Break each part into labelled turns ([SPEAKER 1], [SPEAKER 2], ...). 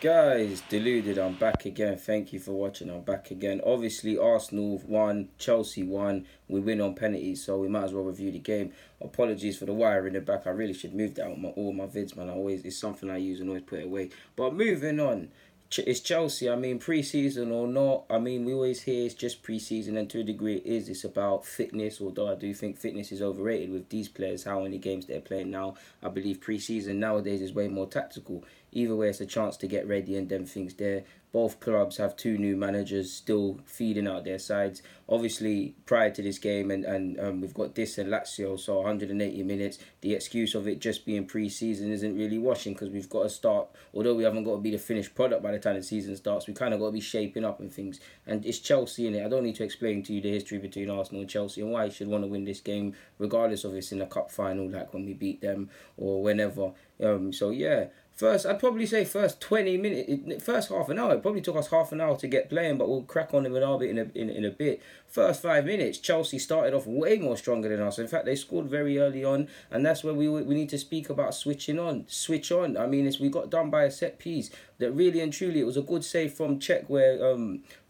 [SPEAKER 1] Guys, deluded, I'm back again. Thank you for watching. I'm back again. Obviously, Arsenal won, Chelsea won. We win on penalties, so we might as well review the game. Apologies for the wire in the back. I really should move that on all my vids, man. It's something I use and always put it away. But moving on. It's Chelsea. I mean, pre-season or not, I mean, we always hear it's just pre-season, and to a degree it is. It's about fitness, although I do think fitness is overrated with these players, how many games they're playing now. I believe pre-season nowadays is way more tactical. Either way, it's a chance to get ready and them things there. Both clubs have two new managers still feeding out their sides. Obviously, prior to this game, and we've got this and Lazio, so 180 minutes. The excuse of it just being pre-season isn't really washing because we've got to start, although we haven't got to be the finished product by the time the season starts, we kind of got to be shaping up and things. And it's Chelsea in it. I don't need to explain to you the history between Arsenal and Chelsea and why you should want to win this game, regardless of it's in the cup final, like when we beat them or whenever. So yeah. I'd probably say first 20 minutes, first half an hour. It probably took us half an hour to get playing, but we'll crack on with our bit in a bit. First 5 minutes, Chelsea started off way more stronger than us. In fact, they scored very early on, and that's where we need to speak about switching on. Switch on. I mean, we got done by a set piece that really and truly, it was a good save from Czech where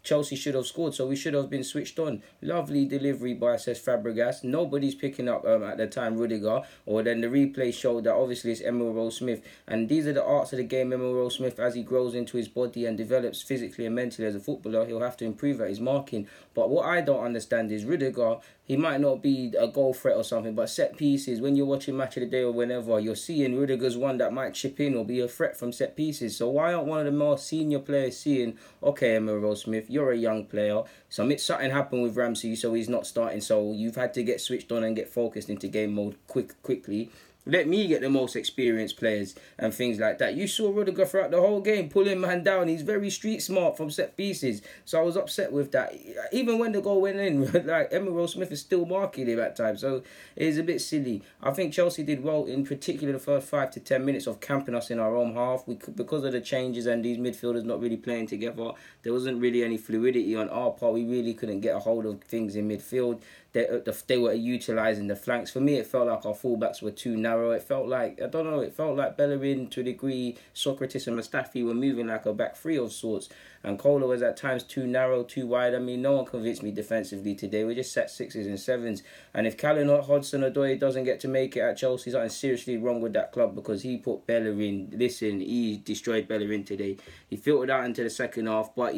[SPEAKER 1] Chelsea should have scored, so we should have been switched on. Lovely delivery by says Fabregas. Nobody's picking up at the time Rudiger, or then the replay showed that obviously it's Emil Rose-Smith, and these are the arts of the game. Emil Rose-Smith, as he grows into his body and develops physically and mentally as a footballer, he'll have to improve at his marking. But what I don't understand is Rudiger, he might not be a goal threat or something, but set pieces, when you're watching Match of the Day or whenever, you're seeing Rudiger's one that might chip in or be a threat from set pieces. So why aren't one of the more senior players seeing, okay, Emil Rose-Smith, you're a young player, something happened with Ramsey, so he's not starting, so you've had to get switched on and get focused into game mode quickly. Let me get the most experienced players and things like that. You saw Rudiger throughout the whole game pulling man down. He's very street smart from set pieces. So I was upset with that. Even when the goal went in, like Emil Rose-Smith is still marking him at times. So it is a bit silly. I think Chelsea did well, in particular the first 5 to 10 minutes of camping us in our own half. Because of the changes and these midfielders not really playing together, there wasn't really any fluidity on our part. We really couldn't get a hold of things in midfield. They were utilising the flanks. For me, it felt like our fullbacks were too narrow. It felt like, it felt like Bellerin to a degree, Socrates and Mustafi were moving like a back three of sorts. And Kola was at times too narrow, too wide. I mean, no one convinced me defensively today. We just sat 6s and 7s. And if Callum Hudson-Odoi doesn't get to make it at Chelsea, something seriously wrong with that club, because he put Bellerin, he destroyed Bellerin today. He filtered out into the second half, but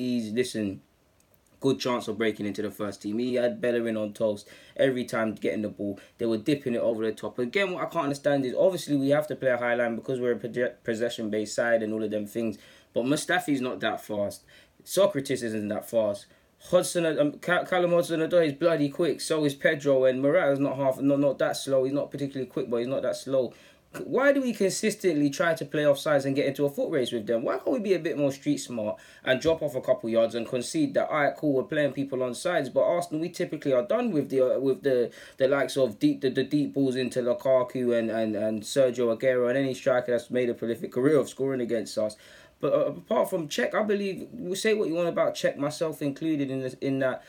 [SPEAKER 1] good chance of breaking into the first team. He had Bellerin on toast every time getting the ball. They were dipping it over the top. Again, what I can't understand is, obviously we have to play a high line because we're a possession-based side and all of them things. But Mustafi's not that fast. Socrates isn't that fast. Callum Hudson-Odoi is bloody quick. So is Pedro, and Morata's not that slow. He's not particularly quick, but he's not that slow. Why do we consistently try to play off sides and get into a foot race with them? Why can't we be a bit more street smart and drop off a couple yards and concede that, alright, cool, we're playing people on sides, but Arsenal, we typically are done with the likes of the deep balls into Lukaku and Sergio Aguero and any striker that's made a prolific career of scoring against us. But apart from Czech, I believe, we'll say what you want about Czech, myself included in that.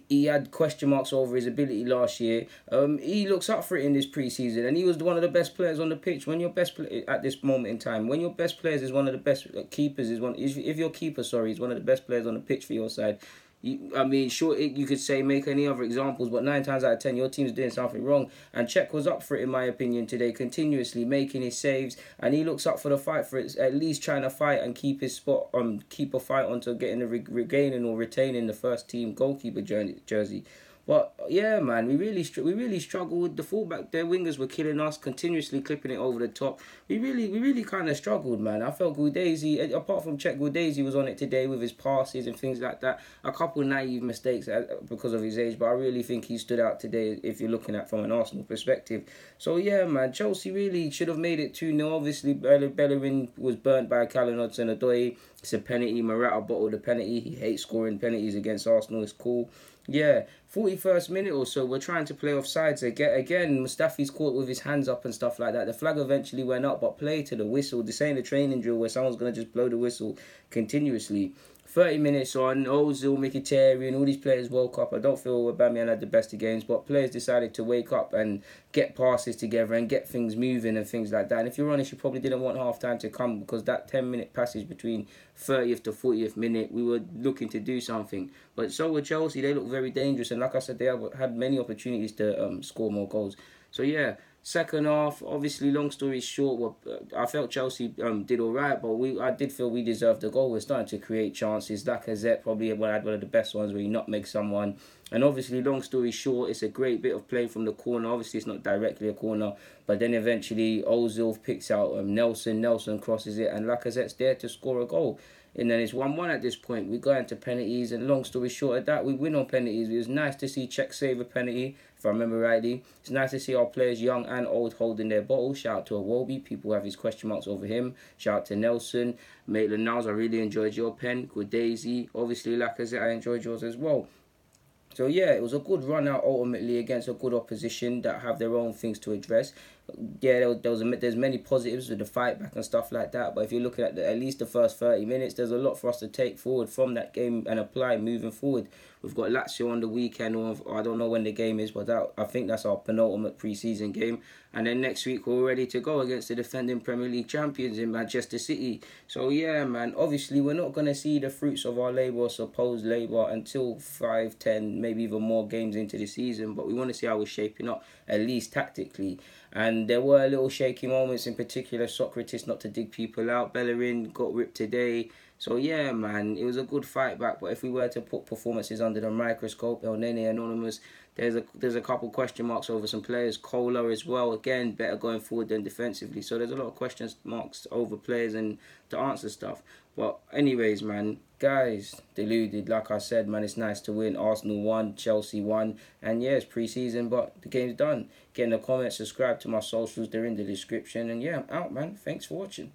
[SPEAKER 1] He had question marks over his ability last year. He looks up for it in this pre-season, and he was one of the best players on the pitch. When your best at this moment in time, when your best players is one of the best keepers, if your keeper, is one of the best players on the pitch for your side. You could say make any other examples, but 9 times out of 10, your team's doing something wrong. And Czech was up for it, in my opinion, today, continuously making his saves, and he looks up for the fight for it, at least trying to fight and keep his spot, keep a fight onto getting regaining or retaining the first team goalkeeper jersey. But yeah, man, we really struggled with the fullback. Their wingers were killing us, continuously clipping it over the top. We really kind of struggled, man. I felt Gudezi, apart from Czech, Gudezi was on it today with his passes and things like that. A couple naive mistakes because of his age, but I really think he stood out today if you're looking at from an Arsenal perspective. So yeah, man, Chelsea really should have made it 2-0. Obviously, Bellerin was burnt by Callum Hudson-Odoi. It's a penalty. Morata bottled a penalty. He hates scoring penalties against Arsenal. It's cool. Yeah, 41st minute or so, we're trying to play offsides again. Mustafi's caught with his hands up and stuff like that. The flag eventually went up, but play to the whistle. This ain't a training drill where someone's going to just blow the whistle continuously. 30 minutes on, Ozil, Mkhitaryan, all these players woke up. I don't feel Aubameyang had the best of games, but players decided to wake up and get passes together and get things moving and things like that. And if you're honest, you probably didn't want half-time to come, because that 10-minute passage between 30th to 40th minute, we were looking to do something. But so were Chelsea. They looked very dangerous, and like I said, they had many opportunities to score more goals. So yeah, second half, obviously, long story short, I felt Chelsea did all right, but I did feel we deserved the goal. We're starting to create chances. Lacazette probably had one of the best ones where he nutmegged someone. And obviously, long story short, it's a great bit of play from the corner. Obviously, it's not directly a corner, but then eventually Ozil picks out Nelson. Nelson crosses it, and Lacazette's there to score a goal. And then it's 1-1 at this point. We go into penalties, and long story short of that, we win on penalties. It was nice to see Czech save a penalty, if I remember rightly. It's nice to see our players, young and old, holding their bottle. Shout out to Iwobi. People have his question marks over him. Shout out to Nelson. Maitland-Niles, I really enjoyed your pen. Good Daisy. Obviously, Lacazette, I enjoyed yours as well. So yeah, it was a good run out ultimately against a good opposition that have their own things to address. Yeah, there's many positives with the fight back and stuff like that. But if you're looking at at least the first 30 minutes, there's a lot for us to take forward from that game and apply moving forward. We've got Lazio on the weekend, or I don't know when the game is, but I think that's our penultimate pre-season game. And then next week we're ready to go against the defending Premier League champions in Manchester City. So yeah, man, obviously we're not going to see the fruits of our labour or supposed labour until 5, 10, maybe even more games into the season. But we want to see how we're shaping up, at least tactically. And there were little shaky moments, in particular Socrates, not to dig people out. Bellerin got ripped today. So yeah, man, it was a good fight back. But if we were to put performances under the microscope, El Nene Anonymous, there's a couple question marks over some players. Kohler as well, again, better going forward than defensively. So there's a lot of question marks over players and to answer stuff. But anyways, man, guys, deluded. Like I said, man, it's nice to win. Arsenal won, Chelsea won. And yeah, it's pre-season, but the game's done. Get in the comments, subscribe to my socials. They're in the description. And yeah, I'm out, man. Thanks for watching.